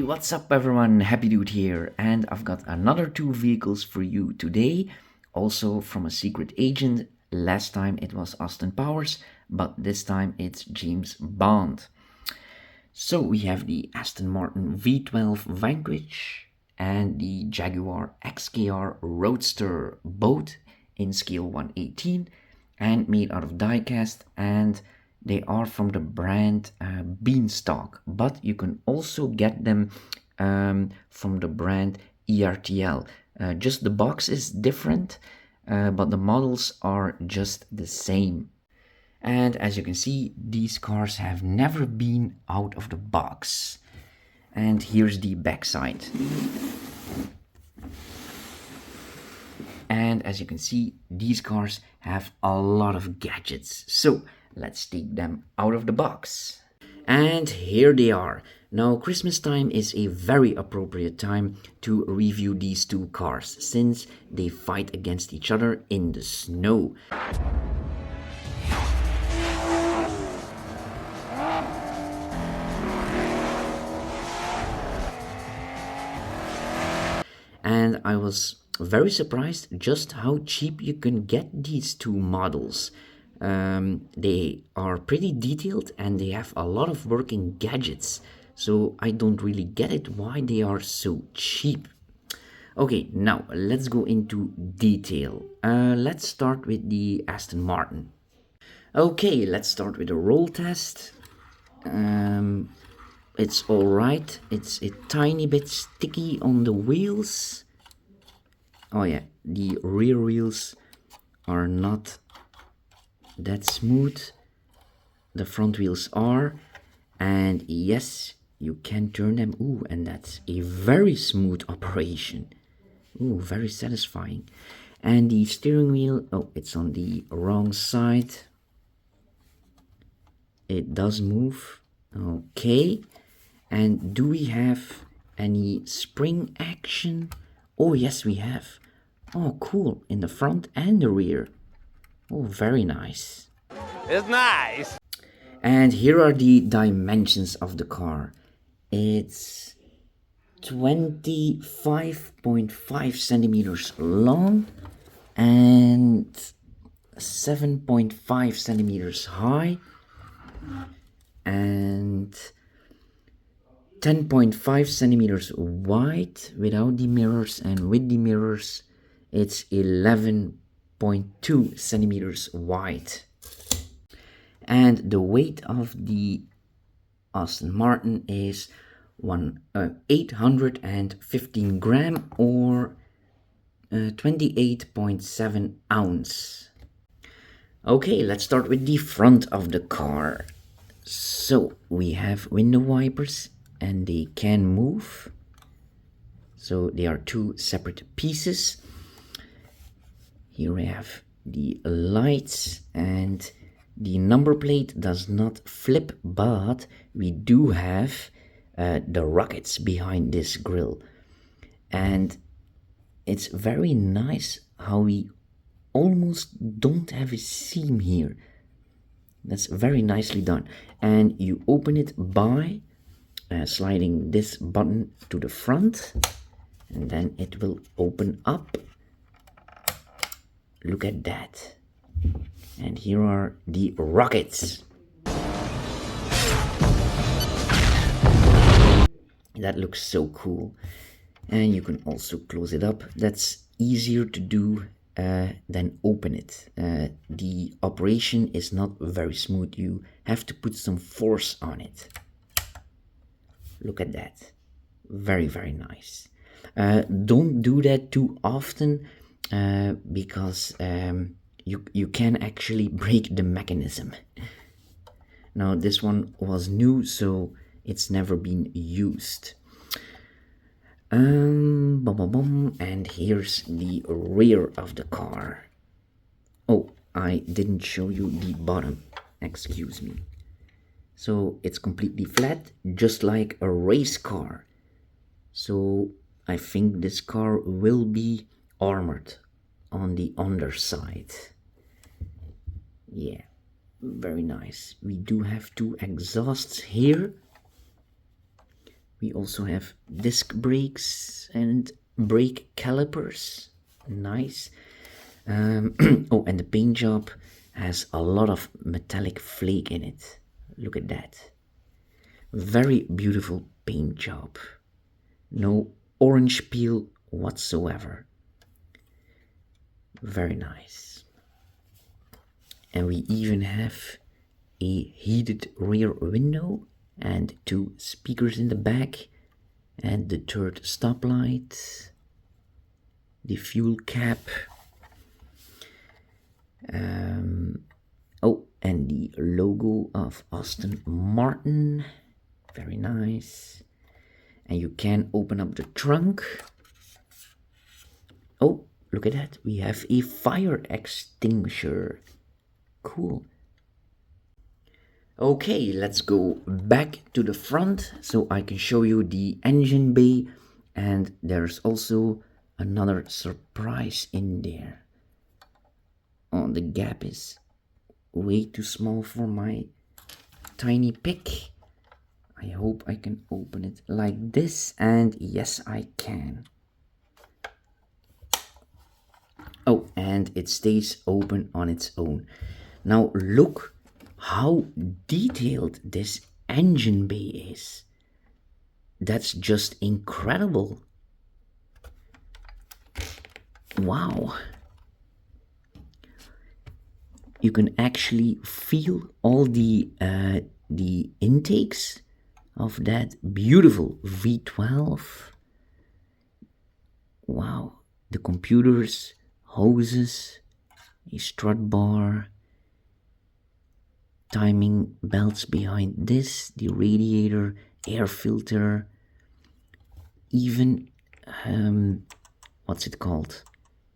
Hey, what's up everyone? Happy Dude here, and I've got another two vehicles for you today, also from a secret agent. Last time it was Austin Powers, but this time it's James Bond. So we have the Aston Martin V12 Vanquish and the Jaguar XKR Roadster, both in scale 118 and made out of die-cast, and they are from the brand Beanstalk, but you can also get them from the brand ertl. Just the box is different, but the models are just the same. And as you can see, these cars have never been out of the box. And here's the backside. And as you can see, these cars have a lot of gadgets. So let's take them out of the box. And here they are. Now, Christmas time is a very appropriate time to review these two cars, since they fight against each other in the snow. And I was very surprised just how cheap you can get these two models. They are pretty detailed and they have a lot of working gadgets, so I don't really get it why they are so cheap. Okay, now let's go into detail. Let's start with the Aston Martin. Okay, let's start with a roll test. It's alright. It's a tiny bit sticky on the wheels. Oh yeah, the rear wheels are not that smooth. The front wheels are. And yes, you can turn them. Ooh, and that's a very smooth operation. Ooh, very satisfying. And the steering wheel, oh, it's on the wrong side. It does move. Okay. And do we have any spring action? Oh, yes, we have. Oh, cool. In the front and the rear. Oh, very nice. It's nice. And here are the dimensions of the car. It's 25.5 centimeters long and 7.5 centimeters high and 10.5 centimeters wide without the mirrors, and with the mirrors it's 11.2 centimeters wide. And the weight of the Aston Martin is 815 gram or 28.7 ounce. Okay, let's start with the front of the car. So we have window wipers and they can move. So they are two separate pieces. Here we have the lights, and the number plate does not flip, but we do have the rockets behind this grille. And it's very nice how we almost don't have a seam here. That's very nicely done. And you open it by sliding this button to the front, and then it will open up. Look at that. And here are the rockets. That looks so cool. And you can also close it up. That's easier to do than open it. The operation is not very smooth. You have to put some force on it. Look at that. Very, very nice. Don't do that too often because you can actually break the mechanism. Now this one was new, so it's never been used. And here's the rear of the car. Oh, I didn't show you the bottom. Excuse me. So it's completely flat, just like a race car. So I think this car will be armored on the underside. Yeah, very nice. We do have two exhausts here We also have disc brakes and brake calipers. Nice. Oh, and the paint job has a lot of metallic flake in it. Look at that. Very beautiful paint job. No orange peel whatsoever. Very nice. And we even have a heated rear window and 2 speakers in the back and the third stoplight, the fuel cap, oh, and the logo of Aston Martin. Very nice. And you can open up the trunk. Oh, look at that. We have a fire extinguisher. Cool. Okay, let's go back to the front so I can show you the engine bay, and there's also another surprise in there. Oh, the gap is way too small for my tiny pick. I hope I can open it like this, and yes, I can. Oh, and it stays open on its own. Now look how detailed this engine bay is. That's just incredible. Wow. You can actually feel all the intakes of that beautiful V12. Wow. The computers, hoses, a strut bar, timing belts behind this, the radiator, air filter, even what's it called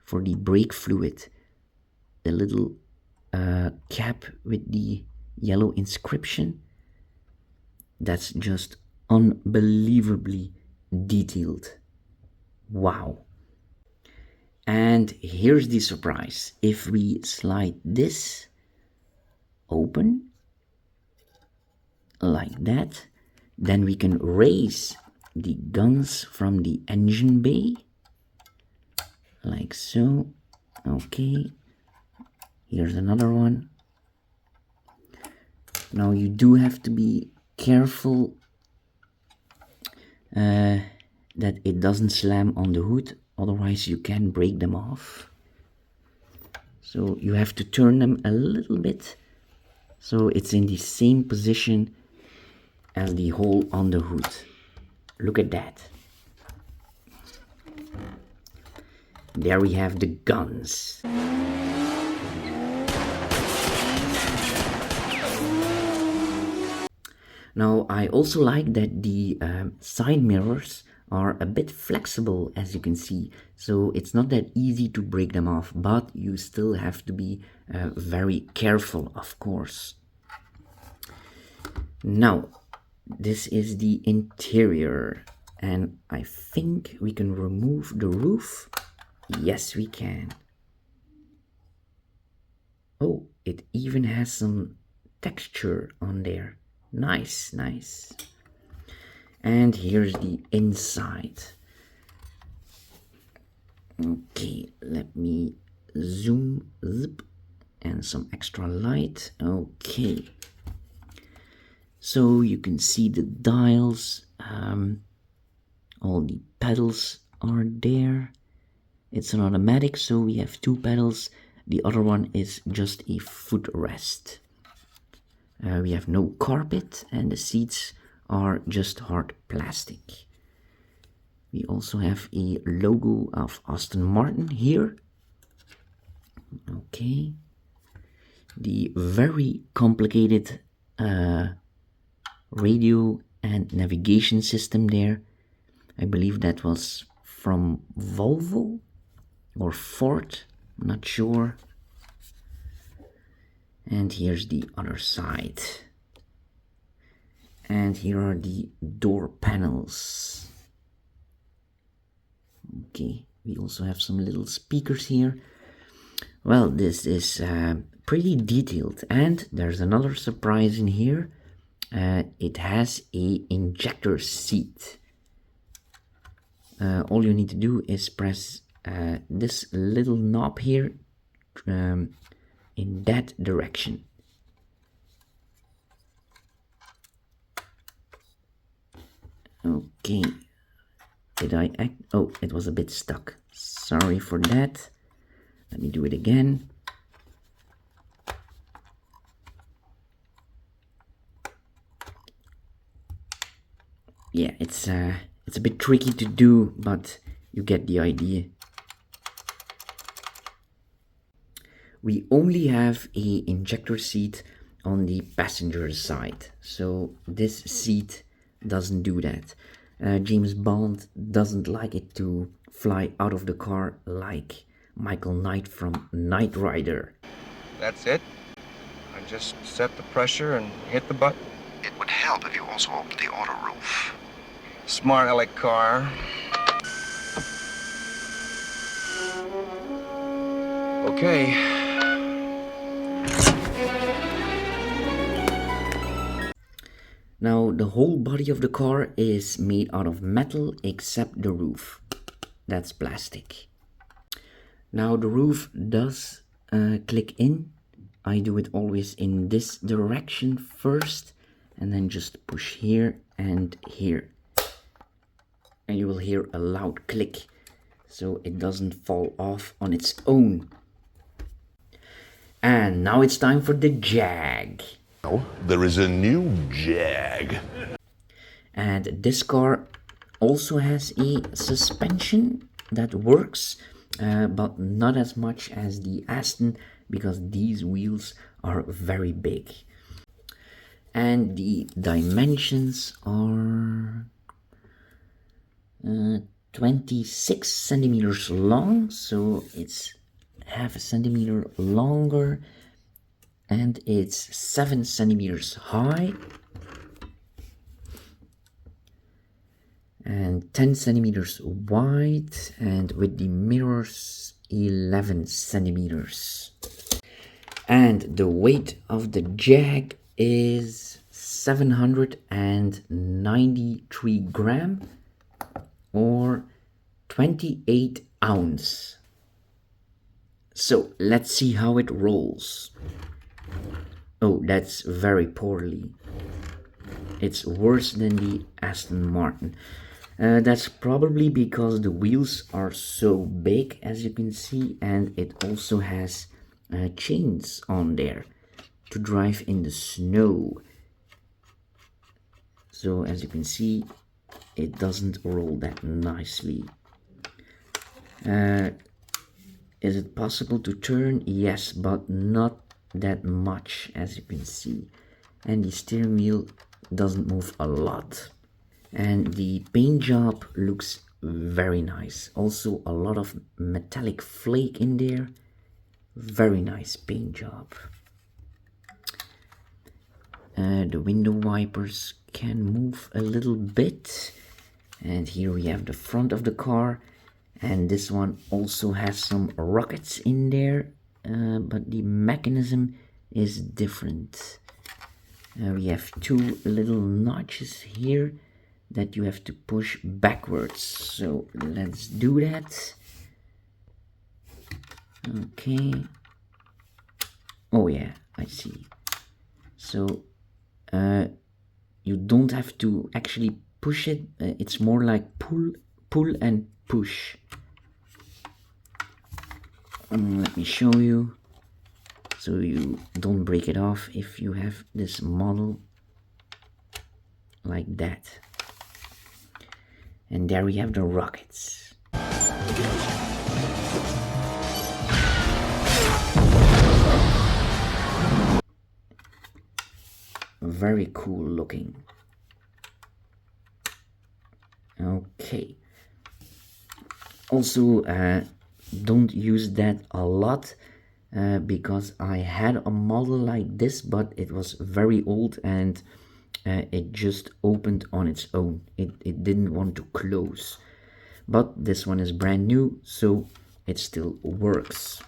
for the brake fluid, the little cap with the yellow inscription. That's just unbelievably detailed. Wow. And here's the surprise. If we slide this open like that, then we can raise the guns from the engine bay like so. Okay, here's another one. Now you do have to be careful that it doesn't slam on the hood, otherwise you can break them off. So you have to turn them a little bit so it's in the same position as the hole on the hood. Look at that. There we have the guns. Now I also like that the side mirrors are a bit flexible, as you can see, so it's not that easy to break them off, but you still have to be very careful, of course. Now this is the interior, and I think we can remove the roof. Yes, we can. Oh, it even has some texture on there. Nice, nice. And here's the inside. Okay, let me zoom, zip, and some extra light. Okay. So you can see the dials, all the pedals are there. It's an automatic, so we have 2 pedals. The other one is just a footrest. We have no carpet, and the seats are just hard plastic. We also have a logo of Aston Martin here. Okay. The very complicated radio and navigation system there. I believe that was from Volvo or Ford, I'm not sure. And here's the other side. And here are the door panels. Okay, we also have some little speakers here. Well, this is pretty detailed, and there's another surprise in here. It has a injector seat. all you need to do is press this little knob here in that direction. Okay, did I act? Oh, it was a bit stuck. Sorry for that. Let me do it again. Yeah, it's a bit tricky to do, but you get the idea. We only have a injector seat on the passenger side, so this seat doesn't do that. James Bond doesn't like it to fly out of the car like Michael Knight from Knight Rider. That's it? I just set the pressure and hit the button? It would help if you also opened the auto roof. Smart aleck car. Okay. Now the whole body of the car is made out of metal except the roof. That's plastic. Now the roof does click in. I do it always in this direction first and then just push here and here. And you will hear a loud click so it doesn't fall off on its own. And now it's time for the jaaggg. There is a new jaaggg. And this car also has a suspension that works, but not as much as the Aston because these wheels are very big. And the dimensions are 26 centimeters long, so it's half a centimeter longer, and it's 7 centimeters high and 10 centimeters wide, and with the mirrors 11 centimeters. And the weight of the jaaggg is 793 gram or 28 ounce. So let's see how it rolls. Oh, that's very poorly. It's worse than the Aston Martin. That's probably because the wheels are so big, as you can see, and it also has chains on there to drive in the snow. So as you can see, it doesn't roll that nicely. Is it possible to turn? Yes, but not that much, as you can see. And the steering wheel doesn't move a lot. And the paint job looks very nice. Also a lot of metallic flake in there. Very nice paint job. The window wipers can move a little bit. And here we have the front of the car. And this one also has some rockets in there. But the mechanism is different. We have two little notches here that you have to push backwards. So let's do that. Okay. Oh yeah, I see. So you don't have to actually push it. It's more like pull and push. Let me show you. So you don't break it off if you have this model like that. And there we have the rockets. Very cool looking. Okay. Also, don't use that a lot. Because I had a model like this, but it was very old and it just opened on its own. It didn't want to close. But this one is brand new, so it still works.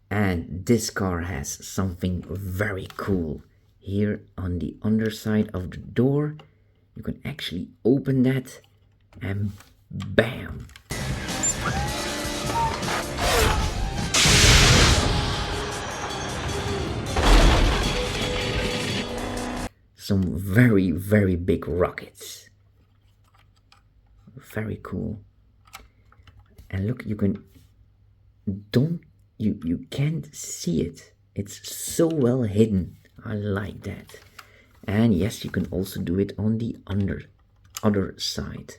And this car has something very cool. Here on the underside of the door, you can actually open that, and Bam! Some very, very big rockets. Very cool. And look, you can't see it. It's so well hidden. I like that. And yes, you can also do it on the other side.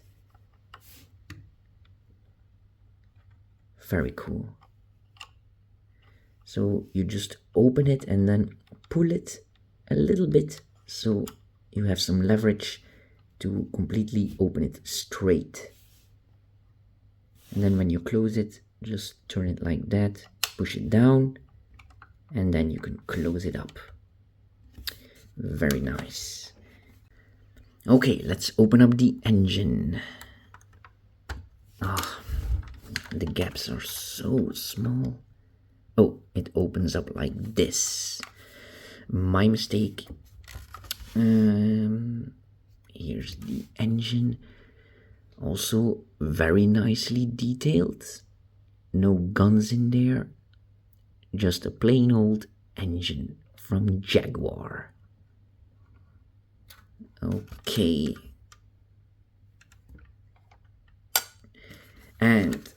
Very cool. So you just open it and then pull it a little bit so you have some leverage to completely open it straight. And then when you close it, just turn it like that, push it down, and then you can close it up. Very nice. Okay, let's open up the engine. The gaps are so small. Oh, it opens up like this. My mistake. Here's the engine. Also very nicely detailed. No guns in there. Just a plain old engine from Jaguar. Okay. And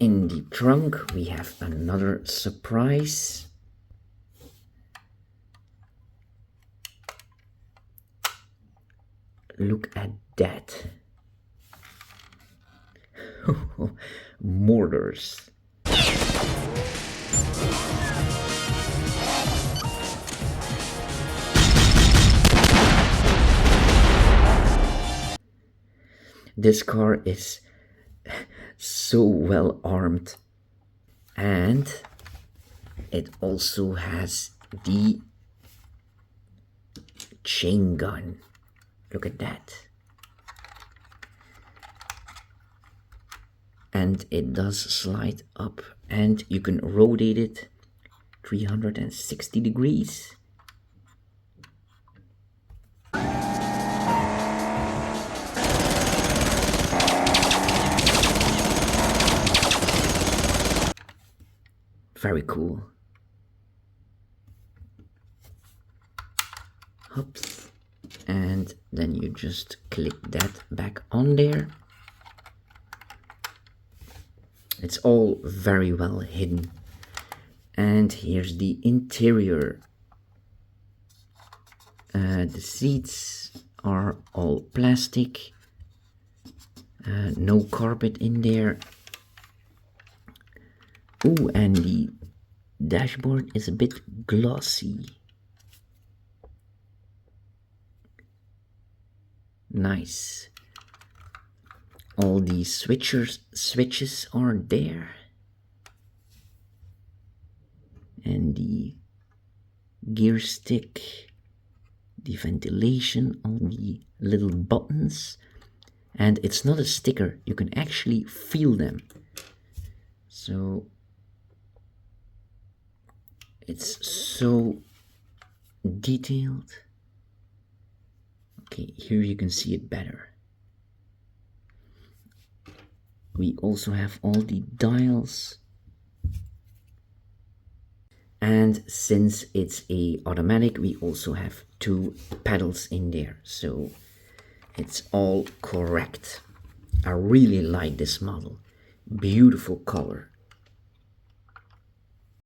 in the trunk we have another surprise. Look at that. Mortars. This car is so well armed, and it also has the chain gun. Look at that. And it does slide up, and you can rotate it 360 degrees. Very cool. Oops. And then you just click that back on there. It's all very well hidden. And here's the interior. The seats are all plastic. No carpet in there. Ooh, and the dashboard is a bit glossy. Nice. All the switches are there. And the gear stick, the ventilation, all the little buttons. And it's not a sticker, you can actually feel them. So it's so detailed. Okay, here you can see it better. We also have all the dials. And since it's a automatic, we also have 2 pedals in there. So it's all correct. I really like this model. Beautiful color.